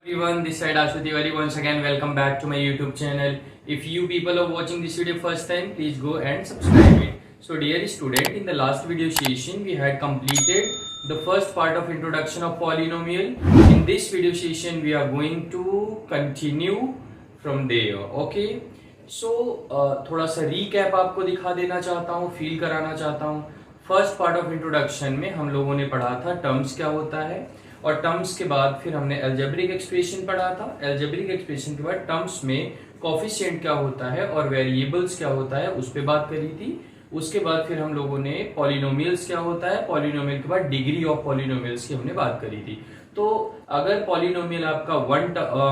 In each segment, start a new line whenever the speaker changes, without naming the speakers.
Everyone, this side Ashu Tiwari. Once again, welcome back to my YouTube channel. If you people are watching this video first time, please go and subscribe it. So dear student, in the last video session, we had completed the first part of introduction of polynomial. In this video session, we are going to continue from there. Okay. So थोड़ा सा recap आपको दिखा देना चाहता हूँ, feel कराना चाहता हूँ. फर्स्ट पार्ट ऑफ इंट्रोडक्शन में हम लोगों ने पढ़ा था टर्म्स क्या होता है, और टर्म्स के बाद फिर हमने अलजेब्रिक एक्सप्रेशन पढ़ा था. अलजेब्रिक एक्सप्रेशन के बाद टर्म्स में कोफिशिएंट क्या होता है और वेरिएबल्स क्या होता है उस पर बात करी थी. उसके बाद फिर हम लोगों ने पॉलिनोमियल्स क्या होता है, पॉलिनोमियल के बाद डिग्री ऑफ पॉलिनोमियल्स की हमने बात करी थी. तो अगर पॉलिनोमियल आपका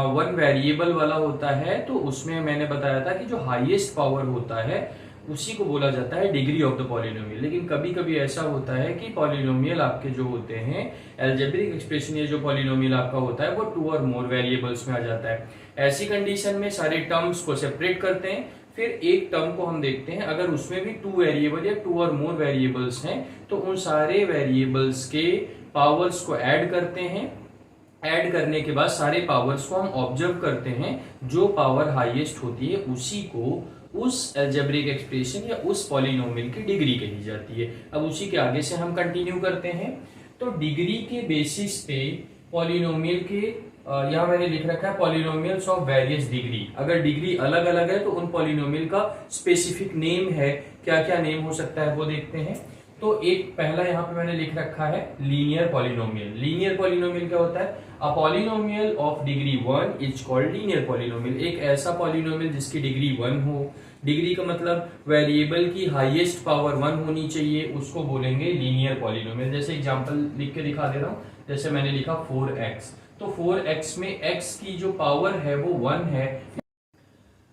वन वेरिएबल वाला होता है तो उसमें मैंने बताया था कि जो हाईएस्ट पावर होता है उसी को बोला जाता है डिग्री ऑफ द पॉलिनोमियल. लेकिन कभी कभी ऐसा होता है कि पॉलिनोमियल आपके जो होते हैं अलजेब्रिक एक्सप्रेशन, ये जो पॉलिनोमियल आपका होता है वो टू और मोर वेरिएबल्स में आ जाता है. ऐसी कंडीशन में सारे टर्म्स को सेपरेट करते हैं, फिर एक टर्म को हम देखते हैं अगर उसमें भी टू वेरिएबल या टू और मोर वेरिएबल्स हैं तो उन सारे वेरिएबल्स के पावर्स को ऐड करते हैं. ऐड करने के बाद सारे पावर्स को हम ऑब्जर्व करते हैं, जो पावर हाईएस्ट होती है उसी को उस अलजेब्रिक एक्सप्रेशन या उस पॉलिनोमियल की डिग्री कही जाती है. अब उसी के आगे से हम कंटिन्यू करते हैं. तो डिग्री के बेसिस पे पॉलिनोमियल के यहाँ मैंने लिख रखा है पॉलिनोमियल्स ऑफ वेरियस डिग्री. अगर डिग्री अलग अलग है तो उन पॉलिनोमियल का स्पेसिफिक नेम है, क्या क्या नेम हो सकता है वो देखते हैं. तो एक पहला यहाँ पे मैंने लिख रखा है लीनियर पॉलिनोमियल. लीनियर पॉलिनोमियल क्या होता है? A polynomial of degree 1 is called linear polynomial. एक ऐसा पॉलिनोमियल जिसकी डिग्री 1 हो. डिग्री का मतलब वेरिएबल की हाईएस्ट पावर 1 होनी चाहिए, उसको बोलेंगे लीनियर पॉलिनोमियल. जैसे एग्जांपल लिख के दिखा दे रहा हूँ. जैसे मैंने लिखा 4x, तो 4x में x की जो पावर है वो 1 है.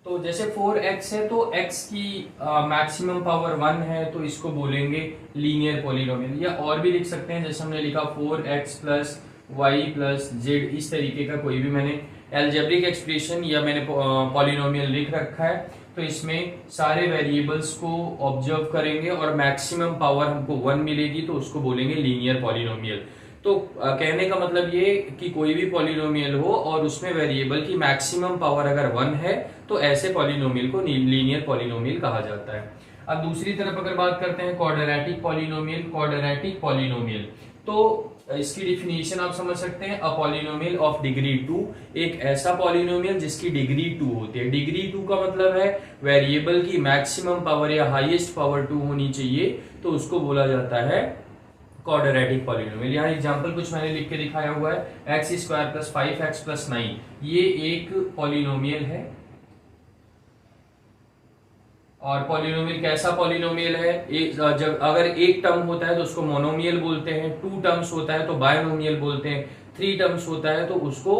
तो जैसे 4x है तो x की मैक्सिमम पावर 1 है, तो इसको बोलेंगे लीनियर पॉलिनोमियल. या और भी लिख सकते हैं, जैसे हमने लिखा 4x plus Y plus Z. इस तरीके का कोई भी मैंने अलजेब्रिक एक्सप्रेशन या मैंने पॉलिनोमियल लिख रखा है. तो इसमें सारे वेरिएबल्स को ऑब्जर्व करेंगे और मैक्सिमम पावर हमको 1 मिलेगी, तो उसको बोलेंगे लीनियर पॉलिनोमियल. तो कहने का मतलब ये कि कोई भी पॉलिनोमियल हो और उसमें वेरिएबल की मैक्सिमम पावर अगर 1 है तो ऐसे पॉलिनोमियल को लीनियर पॉलिनोमियल कहा जाता है. अब दूसरी तरफ अगर बात करते हैं क्वाड्रेटिक पॉलिनोमियल. क्वाड्रेटिक पॉलिनोमियल तो इसकी डिफिनेशन आप समझ सकते हैं. अ पॉलिनोमियल ऑफ डिग्री 2, एक ऐसा पॉलिनोमियल जिसकी डिग्री 2 होती है. डिग्री 2 का मतलब है वेरिएबल की मैक्सिमम पावर या हाईएस्ट पावर 2 होनी चाहिए, तो उसको बोला जाता है क्वाड्रेटिक पॉलिनोमियल. यहाँ एग्जांपल कुछ मैंने लिख के दिखाया हुआ है. X square plus 5x plus 9, ये एक पॉलिनोमियल है. और पॉलिनोमियल कैसा पॉलिनोमियल है? जब अगर एक टर्म होता है तो उसको मोनोमियल बोलते हैं, 2 टर्म्स होता है तो बायनोमियल बोलते हैं, 3 टर्म्स होता है तो उसको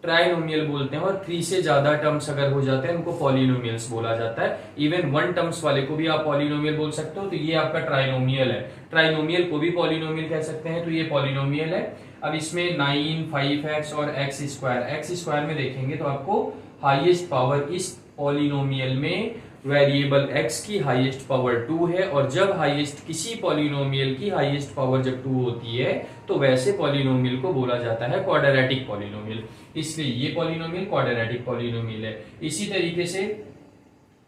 ट्राइनोमियल बोलते हैं, और 3 से ज्यादा टर्म्स अगर हो जाते हैं उनको पॉलिनोमियल्स बोला जाता है. इवन 1 टर्म्स वाले को भी आप पॉलिनोमियल बोल सकते हो. तो ये आपका ट्राइनोमियल है. ट्राइनोमियल को भी पॉलिनोमियल कह सकते हैं, तो ये पॉलिनोमियल है. अब इसमें 9, 5x और एक्स स्क्वायर में देखेंगे तो आपको हाईएस्ट पावर इस पॉलिनोमियल में वेरिएबल x की हाईएस्ट पावर 2 है. और जब हाईएस्ट किसी पॉलिनोमियल की हाईएस्ट पावर जब 2 होती है तो वैसे पॉलिनोमियल को बोला जाता है क्वाड्रेटिक पॉलिनोमियल. इसलिए ये पॉलिनोमियल क्वाड्रेटिक पॉलिनोमियल है. इसी तरीके से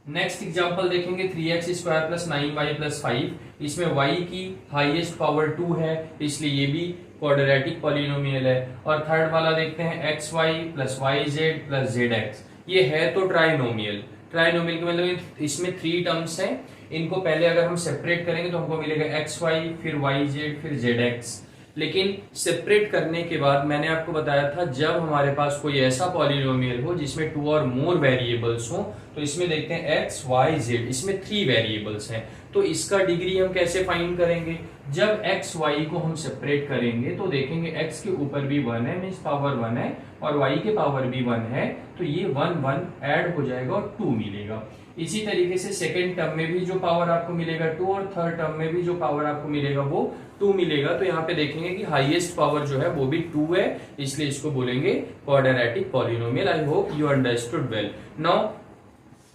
नेक्स्ट एग्जांपल देखेंगे 3x square plus 9y plus 5. इसमें y की हाईएस्ट पावर 2 है, इसलिए ये भी क्वाड्रेटिक पॉलिनोमियल है. और थर्ड वाला देखते हैं xy plus yz plus zx. ये है तो ट्राइनोमियल. ट्राइनोमियल का मतलब इसमें 3 टर्म्स हैं. इनको पहले अगर हम सेपरेट करेंगे तो हमको मिलेगा xy फिर yz फिर zx. लेकिन सेपरेट करने के बाद मैंने आपको बताया था जब हमारे पास कोई ऐसा पॉलिनोमियल हो जिसमें 2 और मोर वेरिएबल्स हो, तो इसमें देखते हैं x y z, इसमें 3 वेरिएबल्स हैं. तो इसका डिग्री हम कैसे फाइंड करेंगे? जब x y को हम सेपरेट करेंगे तो देखेंगे x के ऊपर भी 1 है, मीन्स पावर 1 है, और y के पावर भी 1 है, तो ये 1 1 ऐड हो जाएगा और 2 मिलेगा. इसी तरीके से सेकेंड टर्म में भी जो पावर आपको मिलेगा 2, और थर्ड टर्म में भी जो पावर आपको मिलेगा वो 2 मिलेगा. तो यहाँ पे देखेंगे कि हाईएस्ट पावर जो है वो भी 2 है, इसलिए इसको बोलेंगे quadratic polynomial. I hope you understood well. Now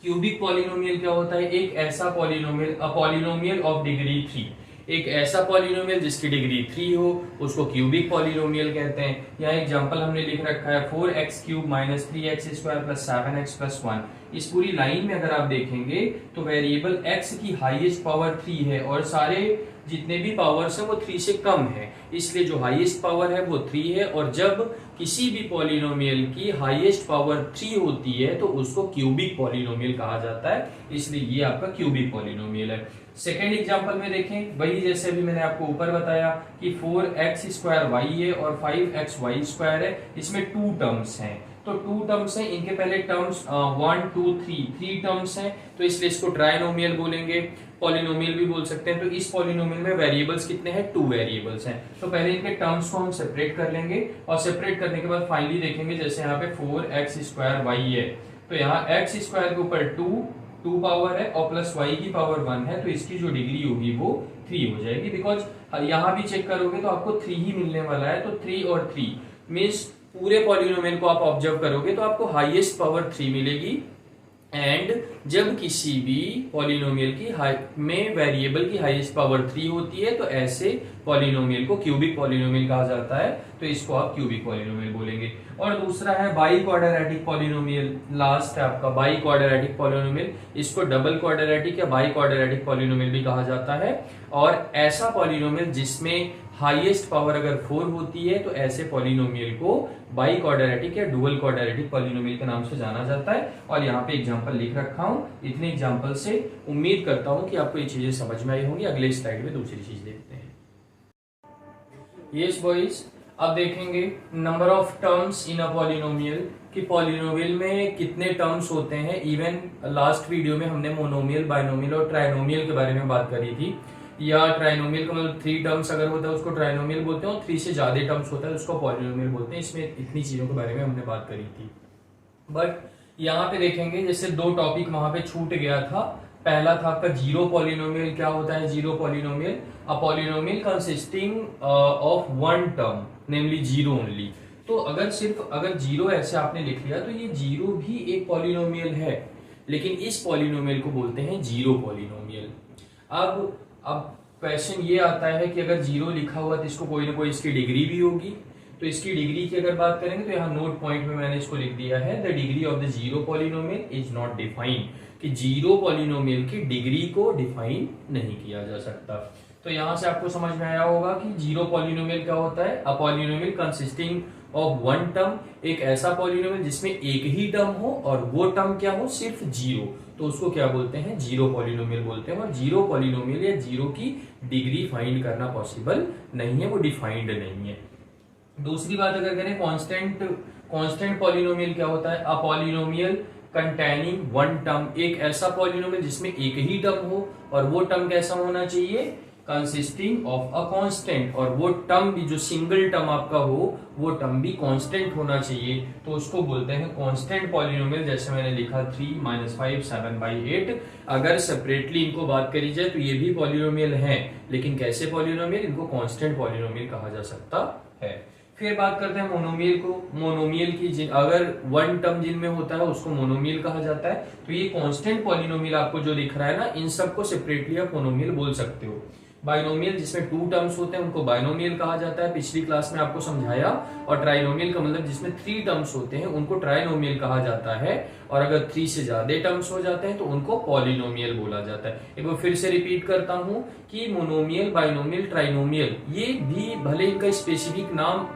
cubic polynomial क्या होता है? एक ऐसा polynomial, a polynomial of degree 3. एक ऐसा पॉलिनोमियल जिसकी डिग्री 3 हो उसको क्यूबिक पॉलिनोमियल कहते हैं। यहाँ एग्जांपल हमने लिख रखा है 4x³ minus 3x² plus 7x plus 1। इस पूरी लाइन में अगर आप देखेंगे तो वेरिएबल x की हाईएस्ट पावर 3 है और सारे जितने भी पावर्स हैं वो 3 से कम है, इसलिए जो हाईएस्ट पावर है वो 3 है। और जब किसी भी पॉलिनोमियल की हाईएस्ट पावर 3 होती है तो उसको क्यूबिक पॉलिनोमियल कहा जाता है, इसलिए ये आपका क्यूबिक पॉलिनोमियल है। सेकेंड एग्जांपल में देखें, वही जैसे अभी मैंने आपको ऊपर बताया कि 4x² है और 5xy² है, इसमें 2 टर्म्स हैं। तो 2 टर्म्स हैं, इनके पहले टर्म्स 1 2 3 टर्म्स हैं, तो इसलिए इसको ट्राइनोमियल बोलेंगे, पॉलिनोमियल भी बोल सकते हैं। तो इस पॉलिनोमियल में वेरिएबल्स कितने हैं? 2 वेरिएबल्स हैं। तो पहले इनके टर्म्स को हम सेपरेट कर लेंगे और सेपरेट करने के बाद फाइनली देखेंगे, जैसे यहाँ पे 4x² है तो यहाँ x² के ऊपर 2 पावर है और प्लस y की पावर 1 है, तो इसकी जो डिग्री होगी वो 3 हो जाएगी। बिकॉज यहाँ भी चेक करोगे तो आपको 3 ही मिलने वाला है, तो 3 और 3 मीन्स पूरे पॉलिनोमियल को आप ऑब्जर्व करोगे तो आपको हाईएस्ट पावर 3 मिलेगी। एंड जब किसी भी पॉलिनोमियल की में वेरिएबल की हाईएस्ट पावर 3 होती है तो ऐसे पॉलिनोमियल को क्यूबिक पॉलिनोमियल कहा जाता है, तो इसको आप क्यूबिक पॉलिनोमियल बोलेंगे। और दूसरा है बाई क्वाड्रेटिक पॉलिनोमियल, लास्ट है आपका बाई क्वाड्रेटिक पॉलिनोमियल। इसको डबल क्वाड्रेटिक या बाई क्वाड्रेटिक पॉलिनोमियल भी कहा जाता है। और ऐसा पॉलिनोमियल जिसमें हाईएस्ट पावर अगर 4 होती है तो ऐसे पॉलिनोमियल को बाई क्वाड्रेटिक या डुअल क्वाड्रेटिक पॉलिनोमियल के नाम से जाना जाता है। और यहाँ पे एग्जांपल लिख रखा हूँ, इतने एग्जांपल से उम्मीद करता हूँ कि आपको ये चीजें समझ में आई होंगी। अगले स्लाइड में दूसरी चीज देखते हैं। यस बॉयज, अब देखेंगे number of terms in a polynomial, कि पॉलिनोमियल में कितने टर्म्स होते हैं। इवन लास्ट वीडियो में हमने मोनोमियल, बाइनोमियल और ट्राइनोमियल के बारे में बात करी थी। या ट्राइनोमियल का मतलब 3 टर्म्स अगर होता है उसको ट्राइनोमियल बोलते हैं और 3 से ज्यादा टर्म्स होता है उसको पॉलिनोमियल बोलते हैं। इसमें इतनी चीजों के बारे में हमने बात करी थी। बट यहाँ पे देखेंगे जैसे 2 टॉपिक वहां पे छूट गया था। पहला था आपका जीरो पॉलिनोमियल। क्या होता है zero polynomial? A polynomial consisting of 1 term namely zero only. तो अगर जीरो ऐसे आपने लिख लिया तो ये जीरो भी एक पॉलिनोमियल है, लेकिन इस पॉलिनोमियल को बोलते हैं जीरो पॉलिनोमियल। अब क्वेश्चन ये आता है कि अगर जीरो लिखा हुआ तो इसको कोई ना कोई इसकी डिग्री भी होगी। तो इसकी डिग्री की अगर बात करेंगे तो यहाँ नोट पॉइंट में मैंने इसको लिख दिया है, the degree of the zero polynomial is not defined, कि जीरो पॉलिनोमियल की डिग्री को डिफाइन नहीं किया जा सकता। तो यहां से आपको समझ में आया होगा कि जीरो पॉलिनोमियल क्या होता है। A polynomial consisting of 1 term, एक ऐसा पॉलिनोमियल जिसमें एक ही टर्म हो और वो टर्म क्या हो? सिर्फ जीरो, तो उसको क्या बोलते हैं? जीरो पॉलिनोमियल बोलते हैं। और जीरो पॉलिनोमियल या जीरो की डिग्री फाइंड करना पॉसिबल नहीं है, वो डिफाइंड नहीं है। दूसरी बात अगर करें कांस्टेंट पॉलिनोमियल क्या होता है? अ पॉलिनोमियल कंटेनिंग 1 टर्म, एक ऐसा पॉलिनोमियल जिसमें एक ही टर्म हो और वो टर्म कैसा होना चाहिए? कंसिस्टिंग ऑफ अ कांस्टेंट, और वो टर्म भी जो सिंगल टर्म आपका हो वो टर्म भी कांस्टेंट होना चाहिए, तो उसको बोलते हैं कांस्टेंट पॉलिनोमियल। जैसे मैंने लिखा 3 - 5 7/8। अगर सेपरेटली इनको बात करी जाए तो ये भी पॉलिनोमियल है, लेकिन कैसे पॉलिनोमियल? इनको कांस्टेंट पॉलिनोमियल कहा जा सकता है। फिर बात करते हैं मोनोमियल को। मोनोमियल की अगर 1 टर्म जिनमें होता है उसको मोनोमियल कहा जाता है। तो ये कांस्टेंट पॉलिनोमियल आपको जो दिख रहा है ना, इन सबको सेपरेटली आप मोनोमियल बोल सकते हो। बाइनोमियल जिसमें 2 टर्म्स होते हैं उनको बाइनोमियल कहा जाता है, पिछली क्लास में आपको समझाया। और ट्राइनोमियल का मतलब जिसमें 3 टर्म्स होते हैं उनको ट्राइनोमियल कहा जाता है। और अगर 3 से ज्यादा टर्म्स हो जाते हैं तो उनको पॉलिनोमियल बोला जाता है। एक बार फिर से रिपीट करता हूं कि मोनोमियल, बाइनोमियल, ट्राइनोमियल ये भी भले इनका स्पेसिफिक नाम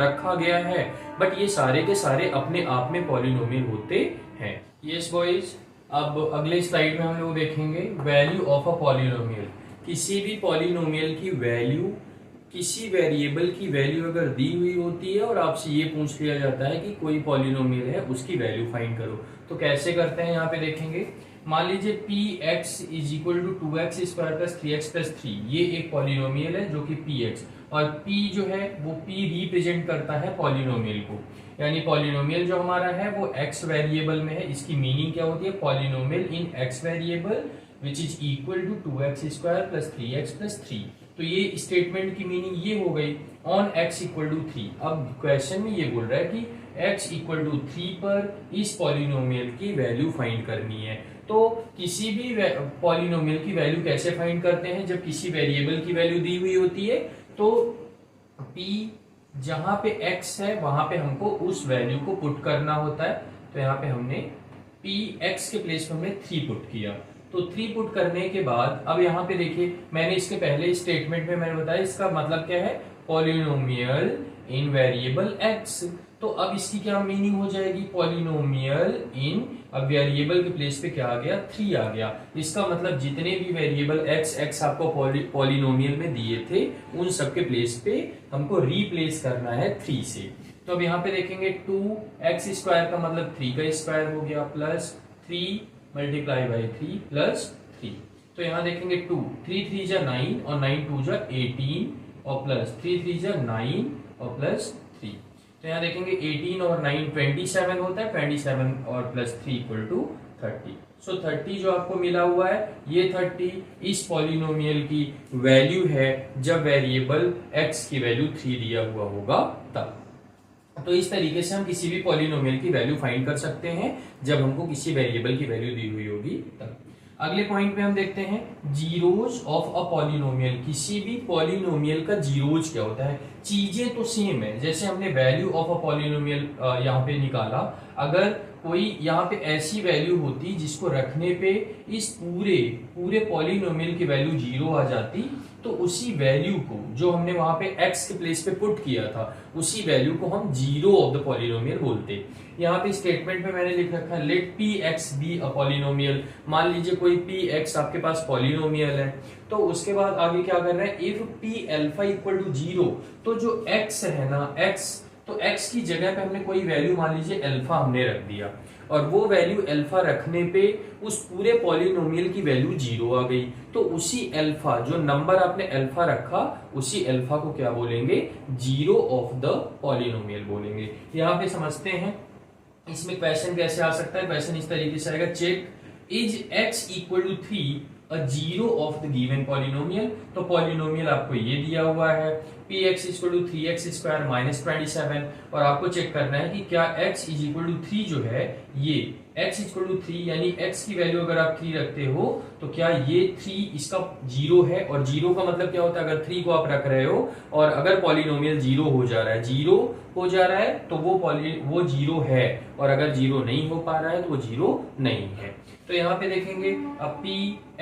रखा गया है, बट ये सारे के सारे अपने आप में पॉलिनोमियल होते हैं। यस बॉयज, अब अगले स्लाइड में हम लोग देखेंगे वैल्यू ऑफ अ पॉलिनोमियल। किसी भी पॉलिनोमियल की वैल्यू, किसी वेरिएबल की वैल्यू अगर दी हुई होती है और आपसे ये पूछ लिया जाता है कि कोई पॉलिनोमियल है उसकी वैल्यू फाइंड करो, तो कैसे करते हैं यहाँ पे देखेंगे। मान लीजिए px = 2x² + 3x + 3, ये एक पॉलिनोमियल है जो कि px, और p जो है वो p रिप्रेजेंट करता है पॉलिनोमियल को। यानी पॉलिनोमियल जो हमारा है वो x वेरिएबल में है। इसकी मीनिंग क्या होती है? Polynomial in x variable which is equal to 2x² + 3x + 3। तो ये स्टेटमेंट की मीनिंग ये हो गई ऑन x = 3। अब क्वेश्चन में ये बोल रहा है कि x = 3 पर इस पॉलिनोमियल की वैल्यू फाइंड करनी है। तो किसी भी पॉलिनोमियल की वैल्यू कैसे फाइंड करते हैं, जब किसी वेरिएबल की वैल्यू दी हुई होती है तो p जहां पे x है वहां पे हमको उस वैल्यू को पुट करना होता है। तो यहाँ पे हमने p x के प्लेस में हमने 3 पुट किया। तो 3 पुट करने के बाद अब यहाँ पे देखिए मैंने इसके पहले स्टेटमेंट में मैंने बताया इसका मतलब क्या है, पॉलिनोमियल इन वेरिएबल x। तो अब इसकी क्या मीनिंग हो जाएगी, पॉलिनोमियल इन, अब वेरिएबल के प्लेस पे क्या आ गया, 3 आ गया। इसका मतलब जितने भी वेरिएबल x आपको पॉलिनोमियल में दिए थे उन सब के प्लेस पे हमको रिप्लेस करना है 3 से। तो अब यहाँ पे देखेंगे 2x स्क्वायर का मतलब 3 का स्क्वायर हो गया प्लस 3 मल्टीप्लाई बाई 3 प्लस 3। तो यहाँ देखेंगे 2 3 3 जा 9 और 9 2 जा 18 और प्लस 3 3 जा 9 और प्लस 3। तो यहाँ देखेंगे 18 और 9 27 होता है, 27 और प्लस 3 इक्वल टू 30। सो 30 जो आपको मिला हुआ है ये 30 इस पॉलिनोमियल की वैल्यू है जब वेरिएबल x की वैल्यू 3 दिया हुआ होगा तब। तो इस तरीके से हम किसी भी पॉलिनोमियल की वैल्यू फाइंड कर सकते हैं जब हमको किसी वेरिएबल की वैल्यू दी हुई होगी तब। अगले पॉइंट पे हम देखते हैं जीरोज ऑफ अ पॉलिनोमियल। किसी भी पॉलिनोमियल का जीरोज क्या होता है, चीजें तो सेम है, जैसे हमने वैल्यू ऑफ अ पॉलिनोमियल यहाँ पे निकाला, अगर कोई यहाँ पे ऐसी वैल्यू होती जिसको रखने पे इस पूरे पॉलिनोमियल की वैल्यू 0 आ जाती, तो उसी वैल्यू को जो हमने वहां पे x के प्लेस पे पुट किया था उसी वैल्यू को हम जीरो ऑफ द पॉलिनोमियल बोलते। यहाँ पे स्टेटमेंट में मैंने लिख रखा है let p x be a polynomial. मान लीजिए कोई पी एक्स आपके पास पॉलिनोमियल है, तो उसके बाद आगे क्या कर रहे हैं, if p alpha equal to 0, तो जो x है ना x, तो x की जगह पे हमने कोई वैल्यू मान लीजिए अल्फा हमने रख दिया और वो वैल्यू अल्फा रखने पे उस पूरे पॉलिनोमियल की वैल्यू 0 आ गई, तो उसी अल्फा जो नंबर आपने अल्फा रखा उसी अल्फा को क्या बोलेंगे, जीरो ऑफ द पॉलिनोमियल बोलेंगे। यहाँ पे समझते हैं इसमें क्वेश्चन कैसे आ सकता है। क्वेश्चन इस तरीके से आएगा, check is x equal to 3 a zero of the given polynomial. तो पॉलिनोमियल आपको ये दिया हुआ है p x equal to 3x square minus 27 और आपको चेक करना है कि क्या x इज इक्वल टू 3 जो है ये x इक्वल टू 3 यानी x की वैल्यू अगर आप 3 रखते हो तो क्या ये 3 इसका 0 है। और 0 का मतलब क्या होता है, अगर 3 को आप रख रहे हो और अगर पॉलिनोमियल 0 हो जा रहा है, 0 हो जा रहा है तो वो 0 है, और अगर 0 नहीं हो पा रहा है तो वो 0 नहीं है। तो यहाँ पे देखेंगे अब p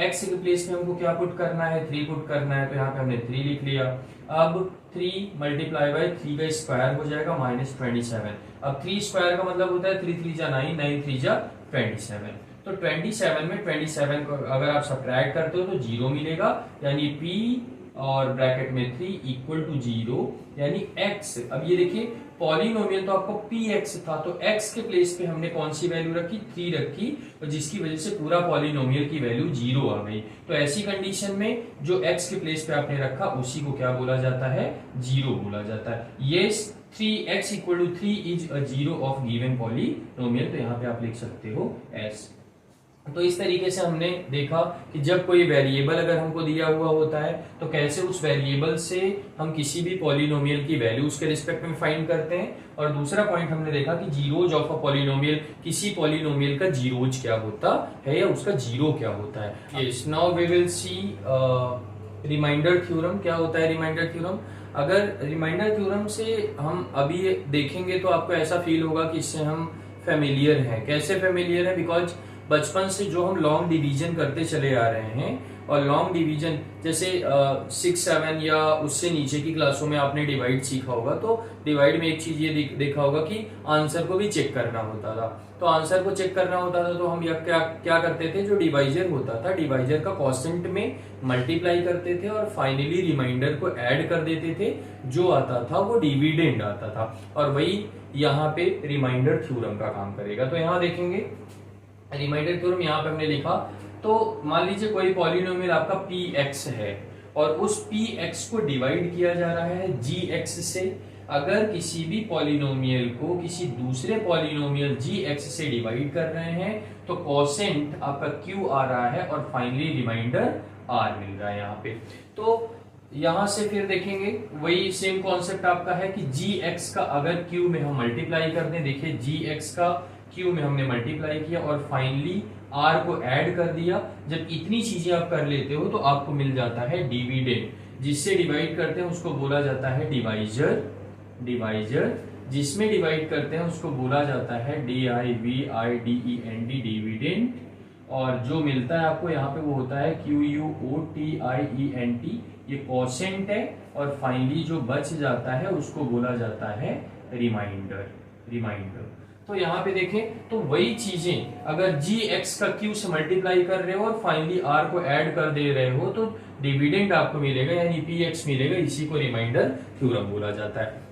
x के प्लेस में हमको क्या पुट करना है, 3 पुट करना है, तो यहाँ पे हमने 3 लिख लिया। अब 3 मल्टीप्लाई बाई 3 का स्क्वायर हो जाएगा माइनस 27। अब 3 स्क्वायर का मतलब होता है 3 3 जा 9, 9 3 जा 27। तो 27 में 27 को अगर आप सब्ट्रैक्ट करते हो तो 0 मिलेगा, यानी p और ब्रैकेट में 3 इक्वल टू 0 यानी x। अब ये देखिए पॉलिनोमियल तो आपको px था, तो x के प्लेस पे हमने कौन सी वैल्यू रखी, 3 रखी, और जिसकी वजह से पूरा पॉलिनोमियल की वैल्यू 0 आ गई। तो ऐसी कंडीशन में जो x के प्लेस पे आपने रखा उसी को क्या बोला जाता है, 0 बोला जाता है। Yes 3x equal to 3 is a zero of given polynomial. तो यहाँ पे आप लिख सकते हो s। तो इस तरीके से हमने देखा कि जब कोई वेरिएबल अगर हमको दिया हुआ होता है तो कैसे उस वेरिएबल से हम किसी भी पॉलिनोमियल की वैल्यू उसके रिस्पेक्ट में फाइंड करते हैं। और दूसरा पॉइंट हमने देखा कि जीरोज ऑफ अ पॉलिनोमियल, किसी पॉलिनोमियल का जीरोज क्या होता है या उसका जीरो क्या होता है। Yes now we will see remainder theorem. क्या होता है रिमाइंडर थ्योरम, अगर रिमाइंडर थ्योरम से हम अभी देखेंगे तो आपको ऐसा फील होगा कि इससे हम फेमिलियर हैं। कैसे फेमिलियर है, बिकॉज बचपन से जो हम लॉन्ग डिवीजन करते चले आ रहे हैं, और लॉन्ग डिवीजन जैसे 6 7 या उससे नीचे की क्लासों में आपने डिवाइड सीखा होगा, तो डिवाइड में एक चीज ये देखा होगा कि आंसर को भी चेक करना होता था। तो आंसर को चेक करना होता था तो हम क्या करते थे, जो डिवाइजर होता था डिवाइजर का क्वोशिएंट में मल्टीप्लाई करते थे और फाइनली रिमाइंडर को ऐड कर देते थे, जो आता था वो डिविडेंड आता था, और वही यहाँ पे रिमाइंडर थ्योरम का काम करेगा। तो यहाँ देखेंगे रिमाइंडर थ्योरम यहाँ पे हमने लिखा, तो मान लीजिए कोई पॉलिनोमियल आपका px है और उस px को डिवाइड किया जा रहा है gx से। अगर किसी भी पॉलिनोमियल को किसी दूसरे पॉलिनोमियल gx से डिवाइड कर रहे हैं तो क्वोशिएंट आपका q आ रहा है और फाइनली रिमाइंडर r मिल रहा है यहाँ पे। तो यहां से फिर देखेंगे वही सेम कॉन्सेप्ट आपका है कि gx का अगर q में हम मल्टीप्लाई कर दें, देखिए gx का Q में हमने मल्टीप्लाई किया और फाइनली R को ऐड कर दिया। जब इतनी चीजें आप कर लेते हो तो आपको मिल जाता है डिविडेंड, जिससे डिवाइड करते हैं उसको बोला जाता है डिवाइजर। डिवाइजर जिसमें डिवाइड करते हैं उसको बोला जाता है DIVIDEND, डिविडेंड। और जो मिलता है आपको यहाँ पे वो होता है QUOTIENT, ये क्वोशेंट है। और फाइनली जो बच जाता है उसको बोला जाता है रिमाइंडर। रिमाइंडर तो यहाँ पे देखें तो वही चीजें अगर GX का Q से मल्टीप्लाई कर रहे हो और फाइनली R को ऐड कर दे रहे हो तो डिविडेंड आपको मिलेगा, यानी PX मिलेगा। इसी को रिमाइंडर थ्योरम बोला जाता है।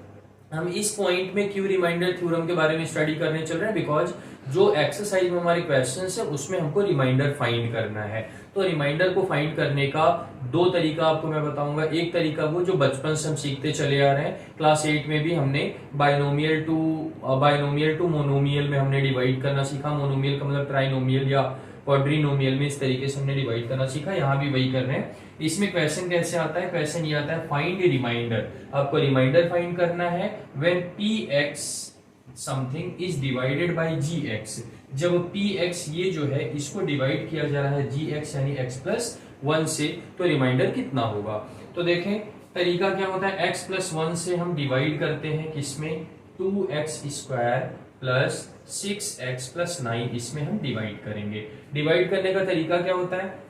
हम इस पॉइंट में क्यों रिमाइंडर थ्योरम के बारे में स्टडी करने चल रहे हैं, बिकॉज जो एक्सरसाइज में हमारे क्वेश्चंस है उसमें हमको रिमाइंडर फाइंड करना है। तो रिमाइंडर को फाइंड करने का दो तरीका आपको मैं बताऊंगा। एक तरीका वो जो बचपन से हम सीखते चले आ रहे हैं, क्लास 8 में भी हमने बाइनोमियल टू मोनोमियल में हमने डिवाइड करना सीखा। मोनोमियल का मतलब ट्राइनोमियल या क्वाड्रिनोमियल में इस तरीके से हमने डिवाइड करना सीखा। यहाँ भी वही कर रहे हैं। इसमें क्वेश्चन कैसे आता है, क्वेश्चन ये आता है फाइंड रिमाइंडर। आपको रिमाइंडर फाइंड करना है when px something is divided by gx। जब px ये जो है इसको डिवाइड किया जा रहा है gx यानी x+1 से, तो रिमाइंडर कितना होगा। तो देखें तरीका क्या होता है, x+1 से हम डिवाइड करते हैं किसमें, 2x² प्लस 6x प्लस 9, इसमें हम डिवाइड करेंगे। डिवाइड करने का तरीका क्या होता है,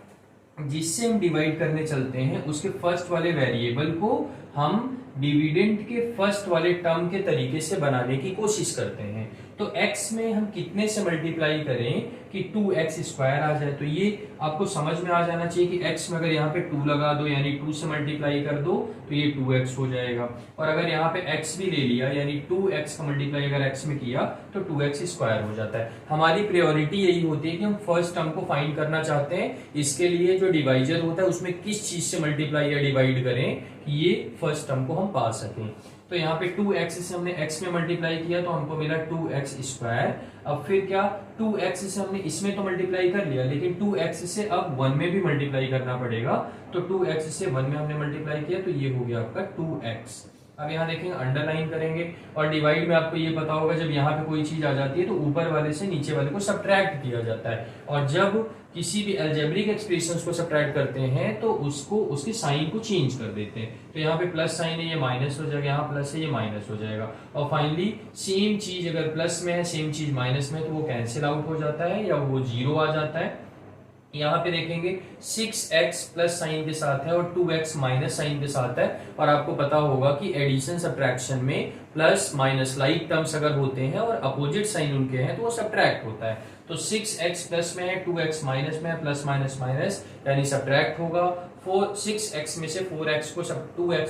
जिससे हम डिवाइड करने चलते हैं उसके फर्स्ट वाले वेरिएबल को हम डिविडेंड के फर्स्ट वाले टर्म के तरीके से बनाने की कोशिश करते हैं। तो x में हम कितने से मल्टीप्लाई करें कि 2x² आ जाए। तो ये आपको समझ में आ जाना चाहिए कि x में अगर यहाँ पे 2 लगा दो यानी 2 से मल्टीप्लाई कर दो तो ये 2x हो जाएगा। और अगर यहाँ पे x भी ले लिया यानी 2x का मल्टीप्लाई अगर x में किया तो 2x² हो जाता है। हमारी प्रायोरिटी यही होती है कि हम फर्स्ट टर्म को फाइंड करना चाहते हैं। इसके लिए जो डिवाइजर होता है उसमें किस चीज से मल्टीप्लाई या डिवाइड करें कि ये फर्स्ट टर्म को हम पा सकें। तो यहाँ पे 2x से हमने x में मल्टीप्लाई किया तो हमको मिला 2x²। अब फिर क्या, 2x से हमने इसमें तो मल्टीप्लाई कर लिया, लेकिन 2x से अब 1 में भी मल्टीप्लाई करना पड़ेगा। तो 2x से 1 में हमने मल्टीप्लाई किया तो ये हो गया आपका 2x। अब यहाँ देखेंगे अंडरलाइन करेंगे और डिवाइड में आपको ये पता होगा जब यहाँ पे कोई चीज आ जाती है तो ऊपर वाले से नीचे वाले को सब्ट्रैक्ट किया जाता है। और जब किसी भी अलजेब्रिक एक्सप्रेशंस को सब्ट्रैक्ट करते हैं तो उसको उसके साइन को चेंज कर देते हैं। तो यहाँ पे प्लस साइन है ये माइनस हो जाएगा, यहाँ प्लस है ये माइनस हो जाएगा। और फाइनली सेम चीज अगर प्लस में है सेम चीज माइनस में है तो वो कैंसिल आउट हो जाता है या वो 0 आ जाता है। यहाँ पे देखेंगे 6x प्लस साइन के साथ है और 2x माइनस साइन के साथ है। और आपको पता होगा कि एडिशन सब्ट्रैक्शन में प्लस माइनस लाइक टर्म्स अगर होते हैं और अपोजिट साइन उनके हैं तो वो सब्ट्रैक्ट होता है। तो 6x प्लस में है 2x माइनस में है, प्लस माइनस माइनस यानी सब्ट्रैक्ट होगा। 6x में से 2x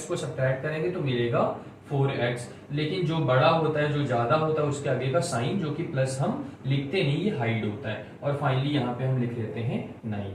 को सब्ट्रैक्ट करेंगे तो मिलेगा 4x। लेकिन जो बड़ा होता है जो ज्यादा होता है उसके आगे का साइन जो कि प्लस हम लिखते नहीं, ये हाइड होता है। और फाइनली यहाँ पे हम लिख लेते हैं 9।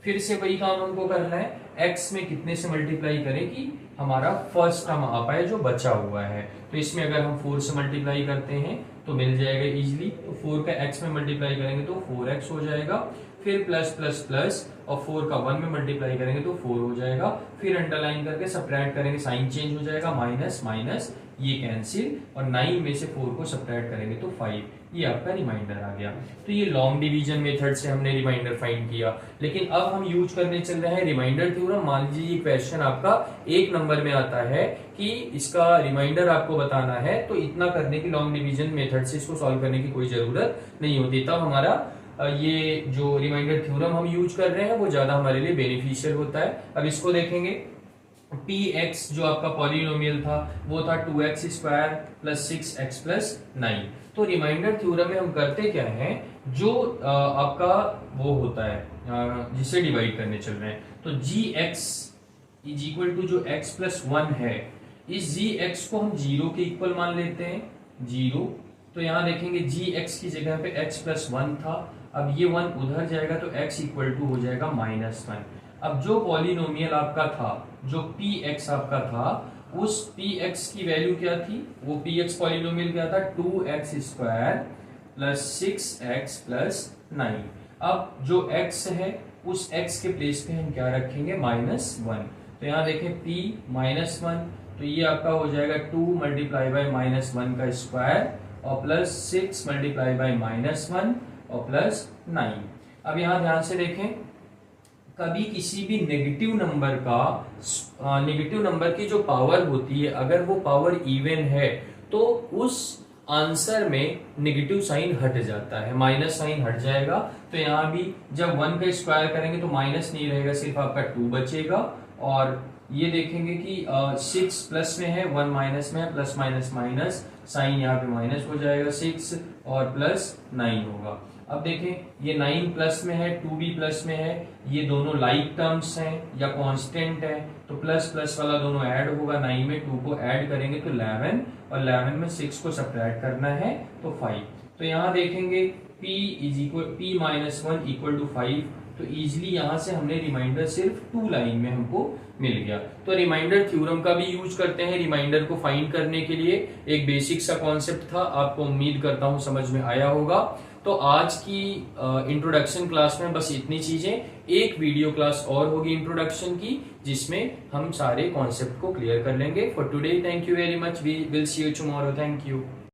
फिर से वही काम हमको करना है, x में कितने से मल्टीप्लाई करें कि हमारा फर्स्ट टर्म आ पाए जो बचा हुआ है। तो इसमें अगर हम 4 से मल्टीप्लाई करते हैं तो मिल जाएगा इजीली। तो 4 का x में मल्टीप्लाई करेंगे तो 4x हो जाएगा। फिर प्लस प्लस प्लस और 4 का 1 में मल्टीप्लाई करेंगे तो 4 हो जाएगा। फिर अंडरलाइन करके सब्ट्रैक्ट करेंगे, साइन चेंज हो जाएगा, माइनस माइनस ये कैंसिल और 9 में से 4 को सब्ट्रैक्ट करेंगे तो 5। ये आपका रिमाइंडर आ गया। तो ये लॉन्ग डिवीजन मेथड से हमने रिमाइंडर फाइंड किया। लेकिन अब हम यूज करने चल रहे हैं रिमाइंडर थ्योरम। मान लीजिए ये क्वेश्चन आपका 1 नंबर में आता है कि इसका रिमाइंडर आपको बताना है, तो इतना करने की लॉन्ग डिवीजन मेथड से इसको सॉल्व करने की कोई जरूरत नहीं होती। तब हमारा ये जो रिमाइंडर थ्योरम हम यूज कर रहे हैं वो ज्यादा हमारे लिए बेनिफिशियल होता है। अब इसको देखेंगे, px जो आपका पॉलिनोमियल था वो था 2x² प्लस 6x प्लस 9। तो रिमाइंडर थ्योरम में हम करते क्या है, जो आपका वो होता है जिसे डिवाइड करने चल रहे हैं, तो gx इज इक्वल टू जो x+1 है, इस gx को हम 0 के इक्वल मान लेते हैं, 0। तो यहाँ देखेंगे gx की जगह पे x+1 था, अब ये 1 उधर जाएगा तो x इक्वल टू हो जाएगा -1। अब जो पॉलिनोमियल आपका था, जो px आपका था, उस px की वैल्यू क्या थी, वो px पॉलिनोमियल क्या था, 2x² प्लस 6x प्लस 9। अब जो x है उस x के प्लेस पे हम क्या रखेंगे, -1। तो यहाँ देखें p -1, तो ये आपका हो जाएगा 2 मल्टीप्लाई बाय -1 का स्क्वायर और प्लस 6 मल्टीप्लाई बाई -1 और प्लस 9। अब यहाँ ध्यान से देखें, कभी किसी भी नेगेटिव नंबर की जो पावर होती है, अगर वो पावर इवन है तो उस आंसर में नेगेटिव साइन हट जाता है, माइनस साइन हट जाएगा। तो यहाँ भी जब 1 का स्क्वायर करेंगे तो माइनस नहीं रहेगा, सिर्फ आपका 2 बचेगा। और ये देखेंगे कि 6 प्लस में है, 1 माइनस में है, प्लस माइनस माइनस, साइन यहाँ पे माइनस हो जाएगा, 6 और प्लस 9 होगा। अब देखें ये 9 प्लस में है, 2 भी प्लस में है, ये दोनों लाइक टर्म्स हैं या कांस्टेंट है, तो प्लस प्लस वाला दोनों ऐड होगा। 9 में 2 को ऐड करेंगे तो 11 और 11 में 6 को सब्ट्रैक्ट करना है तो 5। तो यहाँ देखेंगे p -1 इक्वल टू 5, तो इजिली यहाँ से हमने रिमाइंडर सिर्फ 2 लाइन में हमको मिल गया। तो रिमाइंडर थ्योरम का भी यूज करते हैं रिमाइंडर को फाइंड करने के लिए। एक बेसिक सा कॉन्सेप्ट था, आपको उम्मीद करता हूँ समझ में आया होगा। तो आज की इंट्रोडक्शन क्लास में बस इतनी चीजें, एक वीडियो क्लास और होगी इंट्रोडक्शन की जिसमें हम सारे कॉन्सेप्ट को क्लियर कर लेंगे। For today thank you very much, we will see you tomorrow, thank you.